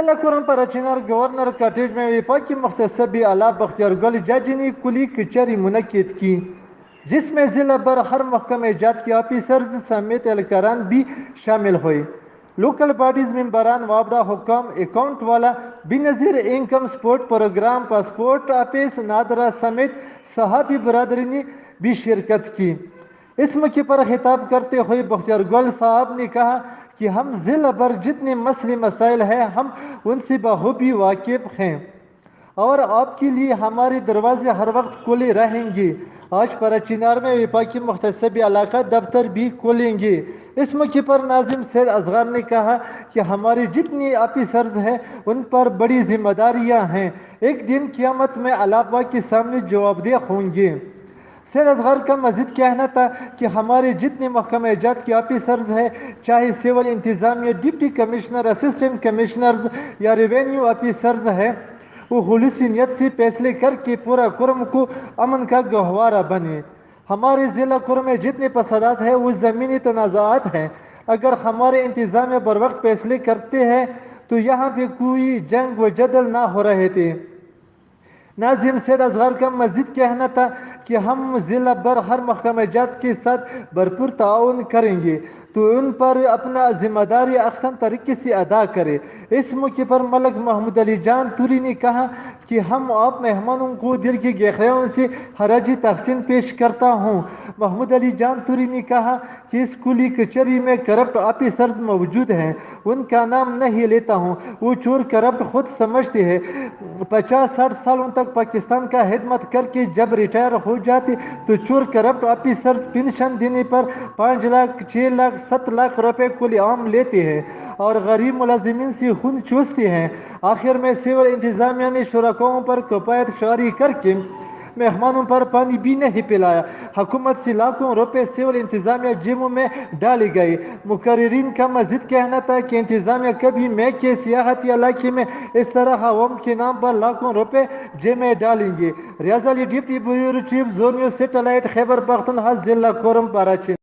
ضلع کرم پراچینار governor cottage میں وفاقی مختصر بھی اعلیٰ بختیار گل جج نے کلی کچہری منعقد کی، جس میں ضلع بھر ہر محکمہ جات کے آفیسرز سمیت اہلکاران بھی شامل ہوئے۔ لوکل باڈیز ممبران، وابڈہ حکام، اکاؤنٹ والا، Benazir income support programme, passport office NADRA سمیت صحافی برادری نے بھی شرکت کی۔ اس موقع پر خطاب کرتے ہوئے بختیار گل صاحب نے کہا کہ ہم ضلع بھر جتنے مسئلے مسائل ہیں ہم ان سے بخوبی واقف ہیں اور آپ کے لیے ہمارے دروازے ہر وقت کھلے رہیں گے۔ آج پراچینار میں وفاقی مختصر علاقہ دفتر بھی کھولیں گے۔ اس موقع پر ناظم سید اصغر نے کہا کہ ہمارے جتنے آفیسرز ہیں ان پر بڑی ذمہ داریاں ہیں، ایک دن قیامت میں اللہ پاک کے سامنے جواب دہ ہوں گے۔ سید اصغر کا مزید کہنا تھا کہ ہمارے جتنے محکمہ جات کے آفیسرز ہیں، چاہے سول انتظامیہ، ڈپٹی کمشنر، اسسٹنٹ کمشنرز یا ریونیو آفیسرز ہیں، وہ خلوص نیت سے فیصلے کر کے پورا کرم کو امن کا گہوارہ بنے۔ ہمارے ضلع کرم میں جتنے فسادات ہیں وہ زمینی تنازعات ہیں، اگر ہمارے انتظامیہ بر وقت فیصلے کرتے ہیں تو یہاں پہ کوئی جنگ و جدل نہ ہو رہے تھے۔ ناظم سید اصغر کا مزید کہنا تھا کہ ہم ضلع بھر ہر محکمہ جات کے ساتھ بھرپور تعاون کریں گے تو ان پر اپنا ذمہ داری یکساں طریقے سے ادا کرے۔ اس موقع پر ملک محمود علی جان توری نے کہا کہ ہم آپ مہمانوں کو دل کی گہرائیوں سے خراج تحسین پیش کرتا ہوں۔ محمود علی جان توری نے کہا کہ اس کلی کچہری میں کرپٹ آفیسرز موجود ہیں، ان کا نام نہیں لیتا ہوں، وہ چور کرپٹ خود سمجھتے ہیں، 50-60 سالوں تک پاکستان کا خدمت کر کے جب ریٹائر ہو جاتے تو چور کرپٹ آفیسرز پینشن دینے پر 5 لاکھ 6 لاکھ 7 لاکھ روپے کل عام لیتے ہیں اور غریب ملازمین سے خون چوستے ہیں۔ آخر میں سول انتظامیہ نے شرکاؤں پر کفایت شعاری کر کے مہمانوں پر پانی بھی نہیں پلایا۔ حکومت سے لاکھوں روپے سول انتظامیہ جیبوں میں ڈالے گئے۔ مقررین کا مزید کہنا تھا کہ انتظامیہ کبھی میں کے سیاحتی علاقے میں اس طرح عوام کے نام پر لاکھوں روپے جیب میں ڈالیں گے۔ ریاض علی deputy bureau chief زونیو satellite Khyber Pakhtunkhwa ضلع کرم پراچین۔